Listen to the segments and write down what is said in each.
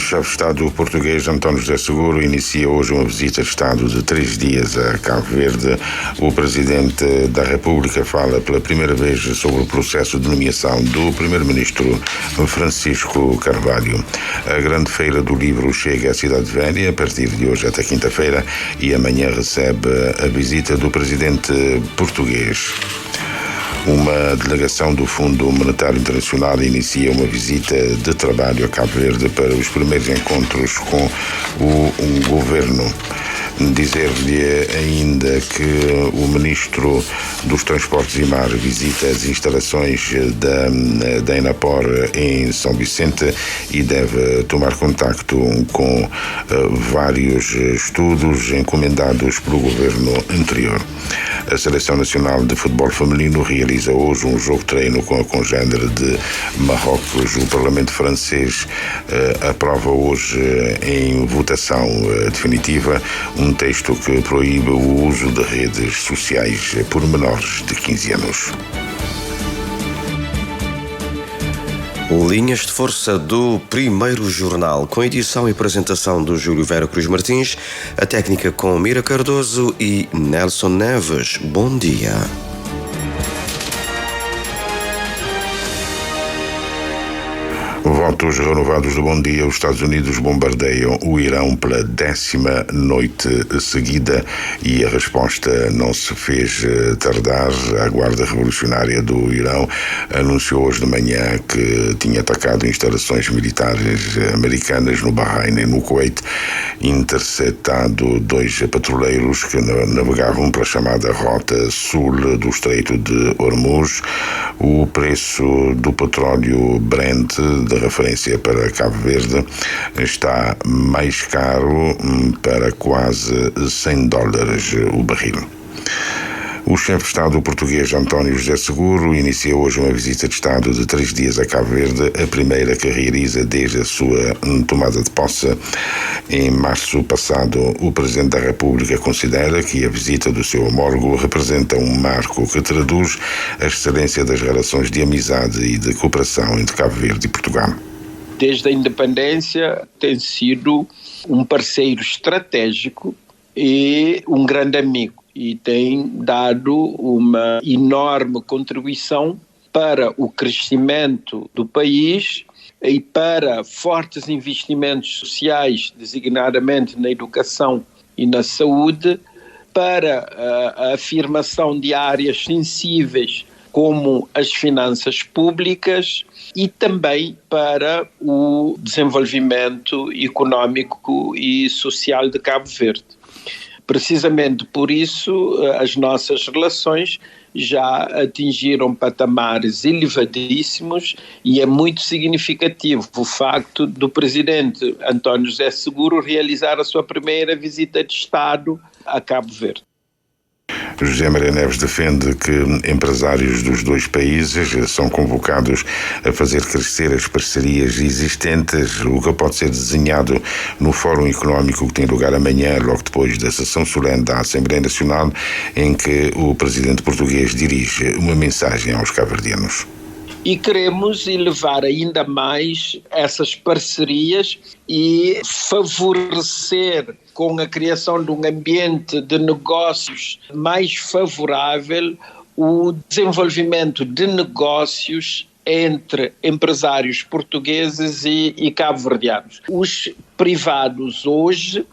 chefe de Estado português António José Seguro inicia hoje uma visita de Estado de 3 dias a Cabo Verde. O Presidente da República fala pela primeira vez sobre o processo de nomeação do Primeiro-Ministro Francisco Carvalho. A grande feira do livro chega à Cidade Velha a partir de hoje até quinta-feira e amanhã recebe a visita do Presidente português. Uma delegação do Fundo Monetário Internacional inicia uma visita de trabalho a Cabo Verde para os primeiros encontros com o governo. Dizer-lhe ainda que o Ministro dos Transportes e Mar visita as instalações da Enapor em São Vicente e deve tomar contacto com vários estudos encomendados pelo governo anterior. A Seleção Nacional de Futebol Feminino realiza hoje um jogo-treino com a congênere de Marrocos. O Parlamento francês aprova hoje em votação definitiva um texto que proíbe o uso de redes sociais por menores de 15 anos. Linhas de força do Primeiro Jornal, com edição e apresentação do Júlio Vera Cruz Martins, a técnica com Mira Cardoso e Nelson Neves. Bom dia. Votos renovados de bom dia. Os Estados Unidos bombardeiam o Irão pela 10ª noite seguida e a resposta não se fez tardar. A Guarda Revolucionária do Irão anunciou hoje de manhã que tinha atacado instalações militares americanas no Bahrein e no Kuwait, interceptado 2 patrulheiros que navegavam pela chamada Rota Sul do Estreito de Hormuz. O preço do petróleo Brent, de referência para Cabo Verde, está mais caro, para quase $100 o barril. O chefe de Estado português António José Seguro inicia hoje uma visita de Estado de 3 dias a Cabo Verde, a primeira que realiza desde a sua tomada de posse em março passado. O Presidente da República considera que a visita do seu homólogo representa um marco que traduz a excelência das relações de amizade e de cooperação entre Cabo Verde e Portugal. Desde a independência tem sido um parceiro estratégico e um grande amigo, e tem dado uma enorme contribuição para o crescimento do país e para fortes investimentos sociais, designadamente na educação e na saúde, para a afirmação de áreas sensíveis como as finanças públicas e também para o desenvolvimento económico e social de Cabo Verde. Precisamente por isso, as nossas relações já atingiram patamares elevadíssimos e é muito significativo o facto do Presidente António José Seguro realizar a sua primeira visita de Estado a Cabo Verde. José Maria Neves defende que empresários dos 2 países são convocados a fazer crescer as parcerias existentes, o que pode ser desenhado no Fórum Económico que tem lugar amanhã, logo depois da sessão solene da Assembleia Nacional, em que o Presidente português dirige uma mensagem aos cabo-verdianos. E queremos elevar ainda mais essas parcerias e favorecer, com a criação de um ambiente de negócios mais favorável, o desenvolvimento de negócios entre empresários portugueses e cabo-verdianos. Os privados hoje,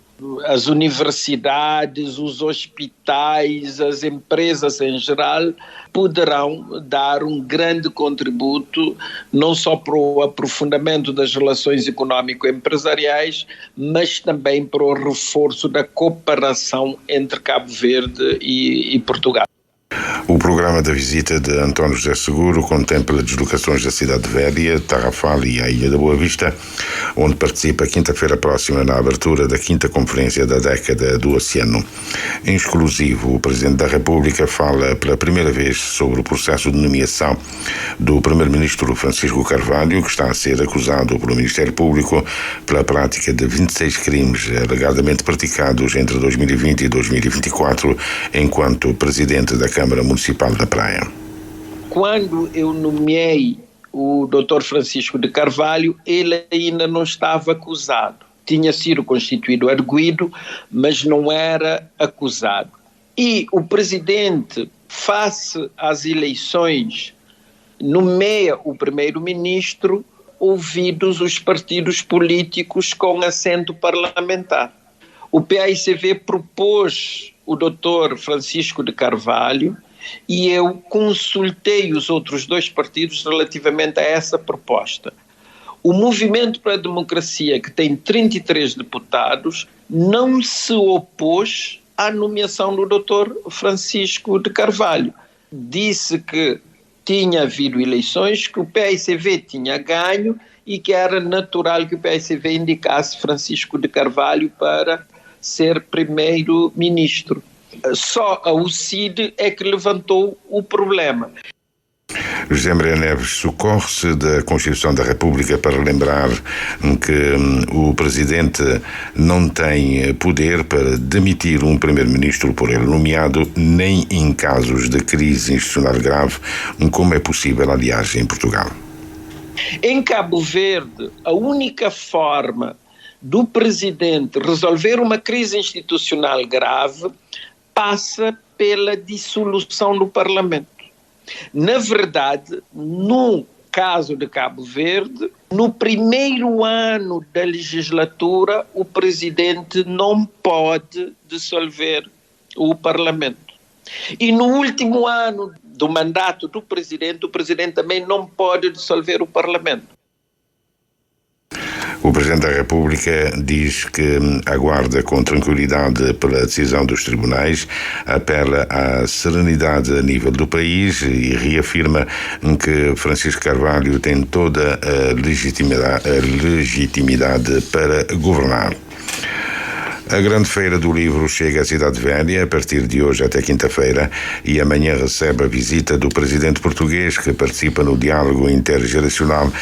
as universidades, os hospitais, as empresas em geral, poderão dar um grande contributo não só para o aprofundamento das relações económico-empresariais, mas também para o reforço da cooperação entre Cabo Verde e Portugal. O programa da visita de António José Seguro contempla deslocações da Cidade Velha, Tarrafal e à Ilha da Boa Vista, onde participa quinta-feira próxima na abertura da 5ª Conferência da Década do Oceano. Em exclusivo, o Presidente da República fala pela primeira vez sobre o processo de nomeação do Primeiro-Ministro Francisco Carvalho, que está a ser acusado pelo Ministério Público pela prática de 26 crimes alegadamente praticados entre 2020 e 2024, enquanto Presidente da Câmara Municipal da Praia. Quando eu nomeei o Dr. Francisco de Carvalho, ele ainda não estava acusado. Tinha sido constituído arguido, mas não era acusado. E o presidente, face às eleições, nomeia o primeiro-ministro, ouvidos os partidos políticos com assento parlamentar. O PAICV propôs o Dr. Francisco de Carvalho e eu consultei os outros dois partidos relativamente a essa proposta. O Movimento para a Democracia, que tem 33 deputados, não se opôs à nomeação do Dr. Francisco de Carvalho. Disse que tinha havido eleições, que o PAICV tinha ganho e que era natural que o PAICV indicasse Francisco de Carvalho para ser primeiro-ministro. Só a UCID é que levantou o problema. José Maria Neves socorre-se da Constituição da República para lembrar que o Presidente não tem poder para demitir um Primeiro-Ministro por ele nomeado, nem em casos de crise institucional grave, como é possível, aliás, em Portugal. Em Cabo Verde, a única forma do Presidente resolver uma crise institucional grave passa pela dissolução do Parlamento. Na verdade, no caso de Cabo Verde, no primeiro ano da legislatura, o Presidente não pode dissolver o Parlamento. E no último ano do mandato do Presidente, o Presidente também não pode dissolver o Parlamento. O Presidente da República diz que aguarda com tranquilidade pela decisão dos tribunais, apela à serenidade a nível do país e reafirma que Francisco Carvalho tem toda a legitimidade para governar. A Grande Feira do Livro chega à Cidade Velha a partir de hoje até quinta-feira e amanhã recebe a visita do presidente português que participa no diálogo intergeracional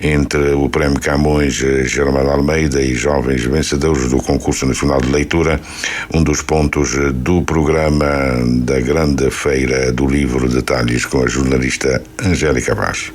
entre o Prémio Camões Germano Almeida e jovens vencedores do Concurso Nacional de Leitura, um dos pontos do programa da Grande Feira do Livro. Detalhes com a jornalista Angélica Vaz.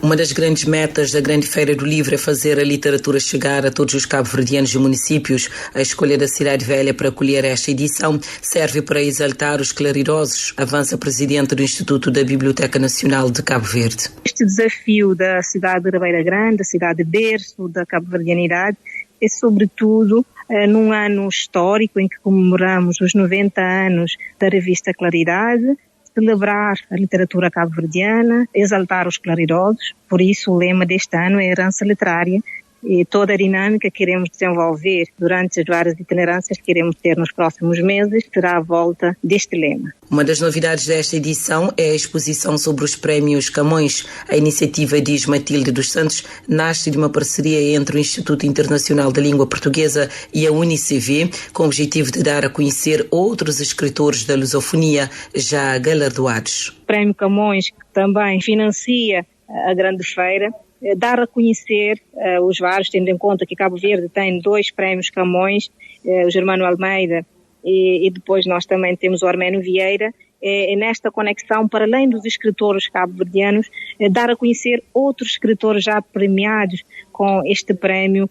Uma das grandes metas da Grande Feira do Livro é fazer a literatura chegar a todos os cabo-verdianos e municípios. A escolha da Cidade Velha para acolher esta edição serve para exaltar os claridosos, avança a presidente do Instituto da Biblioteca Nacional de Cabo Verde. Este desafio da cidade de Ribeira Grande, a cidade berço da cabo-verdianidade, é sobretudo num ano histórico em que comemoramos os 90 anos da revista Claridade, celebrar a literatura cabo-verdiana, exaltar os claridosos. Por isso o lema deste ano é herança literária e toda a dinâmica que iremos desenvolver durante as várias itinerâncias que iremos ter nos próximos meses será à volta deste lema. Uma das novidades desta edição é a exposição sobre os prémios Camões. A iniciativa, diz Matilde dos Santos, nasce de uma parceria entre o Instituto Internacional da Língua Portuguesa e a UNICV, com o objetivo de dar a conhecer outros escritores da lusofonia já galardoados. O Prémio Camões, que também financia a Grande Feira, dar a conhecer os vários, tendo em conta que Cabo Verde tem 2 prémios Camões, o Germano Almeida e depois nós também temos o Arménio Vieira. É nesta conexão, para além dos escritores cabo-verdianos, dar a conhecer outros escritores já premiados com este prémio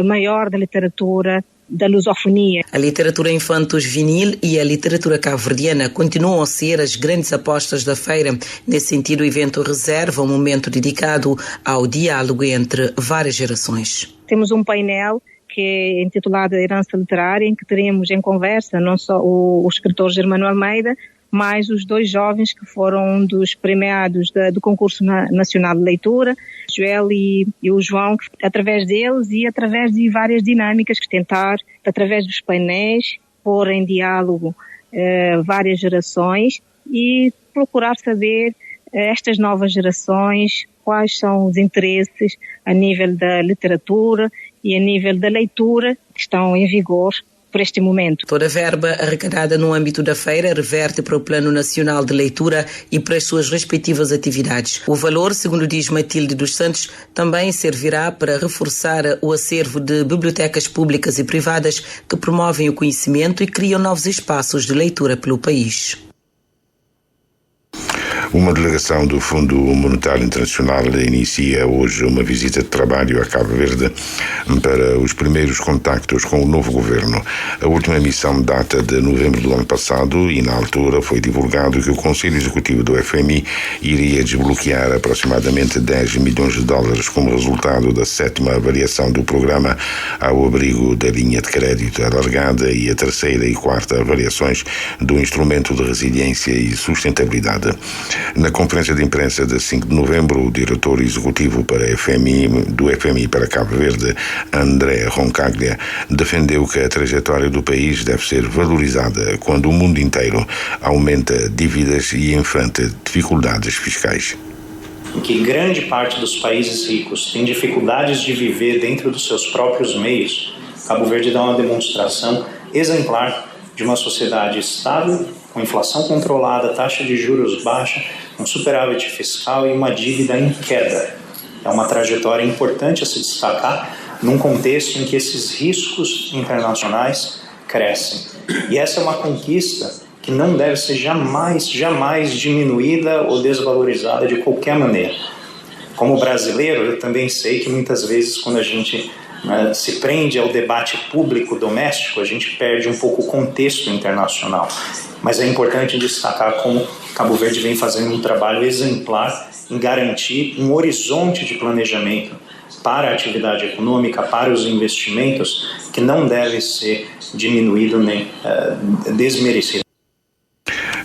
maior da literatura da lusofonia. A literatura infanto-juvenil e a literatura cabo-verdiana continuam a ser as grandes apostas da feira. Nesse sentido, o evento reserva um momento dedicado ao diálogo entre várias gerações. Temos um painel que é intitulado Herança Literária, em que teremos em conversa não só o escritor Germano Almeida, mas os 2 jovens que foram um dos premiados do Concurso Nacional de Leitura, Joel e o João, que, através deles e através de várias dinâmicas que tentar, através dos painéis, pôr em diálogo várias gerações e procurar saber estas novas gerações, quais são os interesses a nível da literatura e a nível da leitura que estão em vigor por este momento. Toda a verba arrecadada no âmbito da feira reverte para o Plano Nacional de Leitura e para as suas respectivas atividades. O valor, segundo diz Matilde dos Santos, também servirá para reforçar o acervo de bibliotecas públicas e privadas que promovem o conhecimento e criam novos espaços de leitura pelo país. Uma delegação do Fundo Monetário Internacional inicia hoje uma visita de trabalho a Cabo Verde para os primeiros contactos com o novo governo. A última missão data de novembro do ano passado e, na altura, foi divulgado que o Conselho Executivo do FMI iria desbloquear aproximadamente 10 milhões de dólares como resultado da 7ª avaliação do programa ao abrigo da linha de crédito alargada e a 3ª e 4ª avaliações do instrumento de resiliência e sustentabilidade. Na conferência de imprensa de 5 de novembro, o diretor executivo do FMI para Cabo Verde, André Roncaglia, defendeu que a trajetória do país deve ser valorizada quando o mundo inteiro aumenta dívidas e enfrenta dificuldades fiscais. Em que grande parte dos países ricos tem dificuldades de viver dentro dos seus próprios meios, Cabo Verde dá uma demonstração exemplar de uma sociedade estável, com inflação controlada, taxa de juros baixa, um superávit fiscal e uma dívida em queda. É uma trajetória importante a se destacar num contexto em que esses riscos internacionais crescem. E essa é uma conquista que não deve ser jamais diminuída ou desvalorizada de qualquer maneira. Como brasileiro, eu também sei que muitas vezes quando a gente se prende ao debate público doméstico, a gente perde um pouco o contexto internacional. Mas é importante destacar como Cabo Verde vem fazendo um trabalho exemplar em garantir um horizonte de planejamento para a atividade econômica, para os investimentos, que não deve ser diminuído nem desmerecido.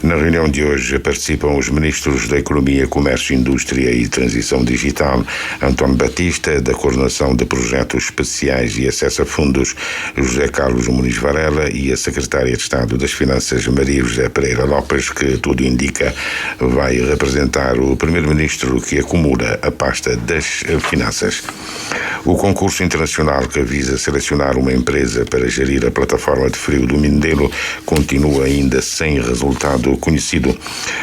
Na reunião de hoje participam os ministros da Economia, Comércio, Indústria e Transição Digital, António Batista, da Coordenação de Projetos Especiais e Acesso a Fundos, José Carlos Muniz Varela, e a Secretária de Estado das Finanças, Maria José Pereira Lopes, que tudo indica vai representar o primeiro-ministro que acumula a pasta das Finanças. O concurso internacional que visa selecionar uma empresa para gerir a plataforma de frio do Mindelo continua ainda sem resultado conhecido.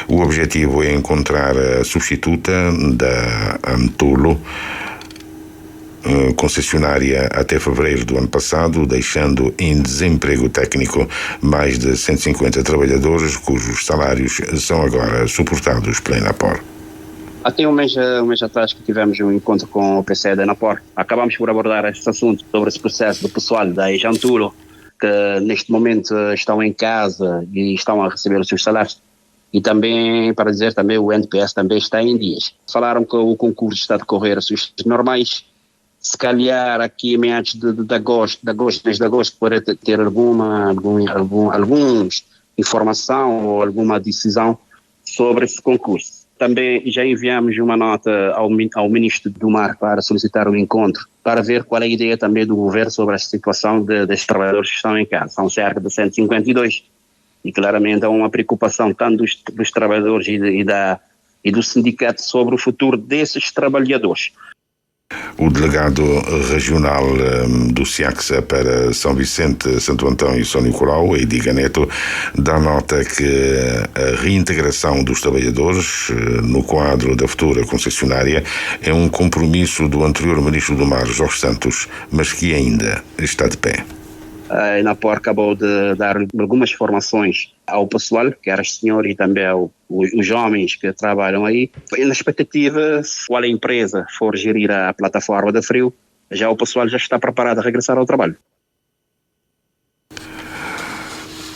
O objetivo é encontrar a substituta da Amtulo, concessionária até fevereiro do ano passado, deixando em desemprego técnico mais de 150 trabalhadores, cujos salários são agora suportados pela Enapor. Até um mês atrás que tivemos um encontro com o PCE da Enapor, acabamos por abordar este assunto sobre esse processo do pessoal da Ejantulo, que neste momento estão em casa e estão a receber os seus salários. E também, para dizer também, o NPS também está em dias. Falaram que o concurso está a decorrer as suas normais. Se calhar aqui meados de agosto, mês de agosto, poderá ter alguma informação ou alguma decisão sobre esse concurso. Também já enviamos uma nota ao Ministro do Mar para solicitar um encontro, para ver qual é a ideia também do governo sobre a situação destes trabalhadores que estão em casa. São cerca de 152 e claramente há uma preocupação tanto dos trabalhadores e do sindicato sobre o futuro desses trabalhadores. O delegado regional do SIACSA para São Vicente, Santo Antão e São Nicolau, Ediga Neto, dá nota que a reintegração dos trabalhadores no quadro da futura concessionária é um compromisso do anterior Ministro do Mar, Jorge Santos, mas que ainda está de pé. A Enapor acabou de dar algumas formações ao pessoal, que era os senhores e também os homens que trabalham aí. Na expectativa, se a empresa for gerir a plataforma de frio, já o pessoal já está preparado a regressar ao trabalho.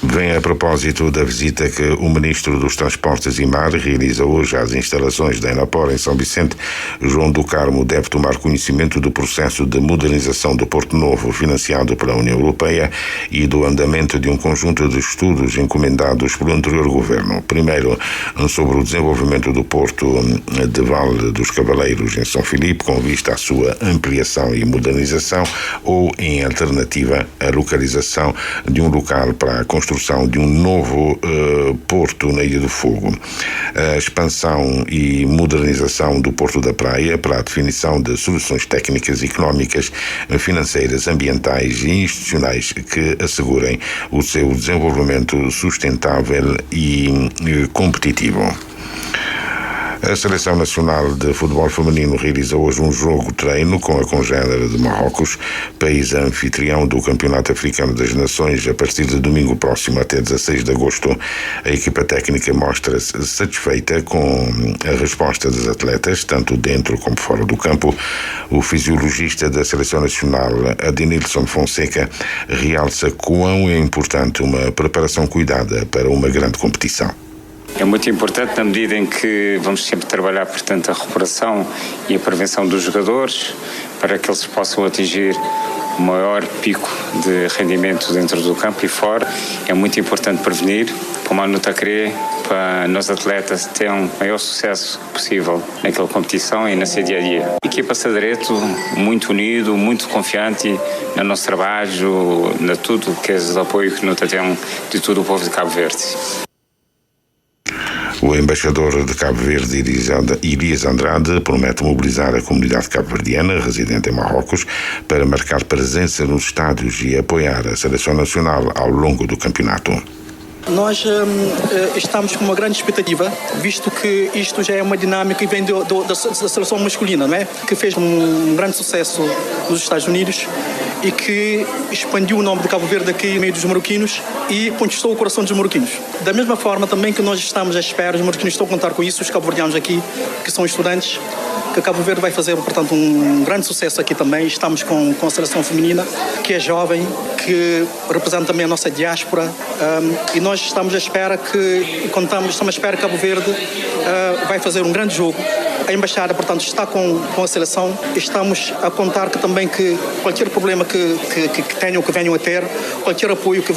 Vem a propósito da visita que o Ministro dos Transportes e Mar realiza hoje às instalações da Enapor em São Vicente. João do Carmo deve tomar conhecimento do processo de modernização do Porto Novo financiado pela União Europeia e do andamento de um conjunto de estudos encomendados pelo anterior governo. Primeiro, sobre o desenvolvimento do Porto de Vale dos Cavaleiros em São Filipe, com vista à sua ampliação e modernização, ou, em alternativa, a localização de um local para a construção de um novo porto na Ilha do Fogo. A expansão e modernização do Porto da Praia para a definição de soluções técnicas, económicas, financeiras, ambientais e institucionais que assegurem o seu desenvolvimento sustentável e competitivo. A Seleção Nacional de Futebol Feminino realiza hoje um jogo-treino com a congénere de Marrocos, país anfitrião do Campeonato Africano das Nações, a partir de domingo próximo até 16 de agosto. A equipa técnica mostra-se satisfeita com a resposta dos atletas, tanto dentro como fora do campo. O fisiologista da Seleção Nacional, Adinilson Fonseca, realça quão é importante uma preparação cuidada para uma grande competição. É muito importante na medida em que vamos sempre trabalhar, portanto, a recuperação e a prevenção dos jogadores para que eles possam atingir o maior pico de rendimento dentro do campo e fora. É muito importante prevenir, como a Nuta crê, para nós atletas terem o maior sucesso possível naquela competição e na seu dia-a-dia. A equipa Sadareto muito unido, muito confiante no nosso trabalho, na tudo que é o apoio que Nuta tem de todo o povo de Cabo Verde. O embaixador de Cabo Verde, Elias Andrade, promete mobilizar a comunidade cabo-verdiana residente em Marrocos para marcar presença nos estádios e apoiar a Seleção Nacional ao longo do campeonato. Nós estamos com uma grande expectativa, visto que isto já é uma dinâmica que vem da seleção masculina, não é? Que fez um grande sucesso nos Estados Unidos e que expandiu o nome de Cabo Verde aqui no meio dos marroquinos e conquistou o coração dos marroquinos. Da mesma forma também que nós estamos à espera, os marroquinos estão a contar com isso, os cabo-verdianos aqui, que são estudantes, que Cabo Verde vai fazer, portanto, um grande sucesso aqui também. Estamos com a seleção feminina, que é jovem, que representa também a nossa diáspora, e nós estamos à espera estamos à espera que Cabo Verde vai fazer um grande jogo. A embaixada, portanto, está com a seleção. Estamos a contar que qualquer problema que tenham, que venham a ter, qualquer apoio que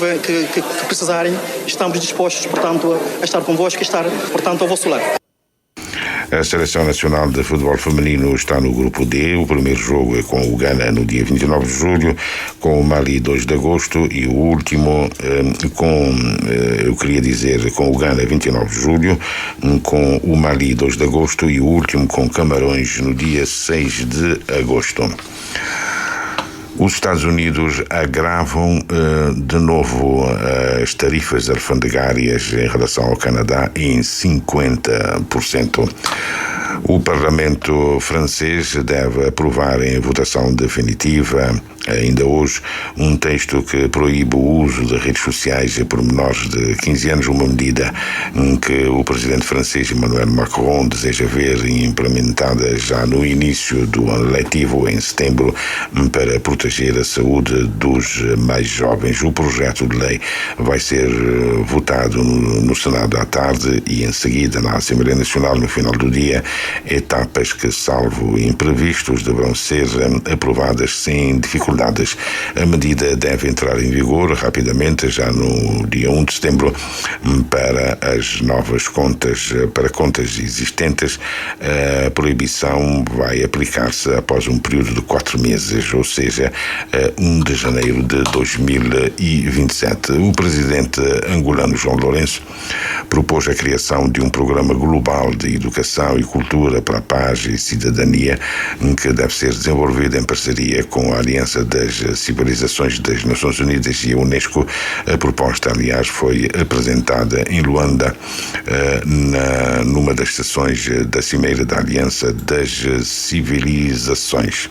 precisarem, estamos dispostos, portanto, a estar convosco e estar, portanto, ao vosso lado. A Seleção Nacional de Futebol Feminino está no grupo D. O primeiro jogo é com o Ghana no dia 29 de julho, com o Mali 2 de agosto e o último com o Ghana 29 de julho, com o Mali 2 de agosto e o último com Camarões no dia 6 de agosto. Os Estados Unidos agravam de novo as tarifas alfandegárias em relação ao Canadá em 50%. O Parlamento francês deve aprovar em votação definitiva, ainda hoje, um texto que proíbe o uso de redes sociais por menores de 15 anos, uma medida que o presidente francês Emmanuel Macron deseja ver implementada já no início do ano letivo, em setembro, para proteger a saúde dos mais jovens. O projeto de lei vai ser votado no Senado à tarde e em seguida na Assembleia Nacional no final do dia, etapas que, salvo imprevistos, deverão ser aprovadas sem dificuldades. A medida deve entrar em vigor rapidamente, já no dia 1 de setembro, para as novas contas, para contas existentes. A proibição vai aplicar-se após um período de 4 meses, ou seja, 1 de janeiro de 2027. O presidente angolano João Lourenço propôs a criação de um programa global de educação e cultura para a paz e cidadania, que deve ser desenvolvido em parceria com a Aliança das Civilizações das Nações Unidas e a Unesco. A proposta, aliás, foi apresentada em Luanda, numa das sessões da Cimeira da Aliança das Civilizações.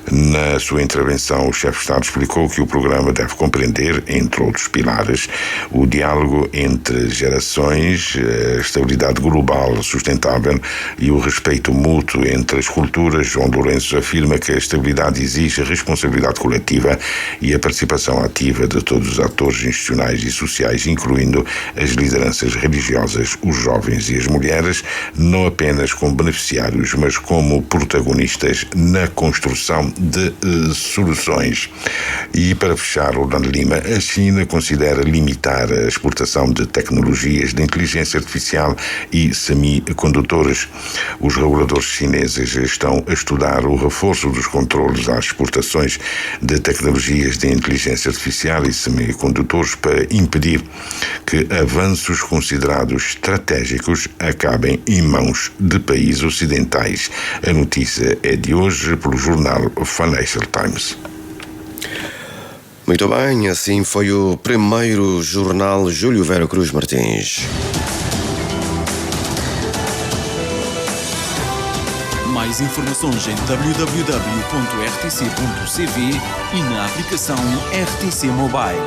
Na sua intervenção, o chefe de Estado explicou que o programa deve compreender, entre outros pilares, o diálogo entre gerações, a estabilidade global sustentável e o respeito mútuo entre as culturas. João Lourenço afirma que a estabilidade exige a responsabilidade coletiva e a participação ativa de todos os atores institucionais e sociais, incluindo as lideranças religiosas, os jovens e as mulheres, não apenas como beneficiários, mas como protagonistas na construção de soluções. E para fechar, Orlando Lima, a China considera limitar a exportação de tecnologias de inteligência artificial e semicondutores. Os reguladores chineses estão a estudar o reforço dos controles às exportações de tecnologias de inteligência artificial e semicondutores para impedir que avanços considerados estratégicos acabem em mãos de países ocidentais. A notícia é de hoje pelo jornal Financial Times. Muito bem, assim foi o primeiro jornal Júlio Vera Cruz Martins. Mais informações em www.rtc.cv e na aplicação RTC Mobile.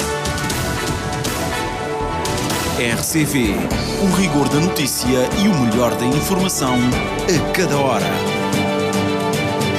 RCV, o rigor da notícia e o melhor da informação a cada hora.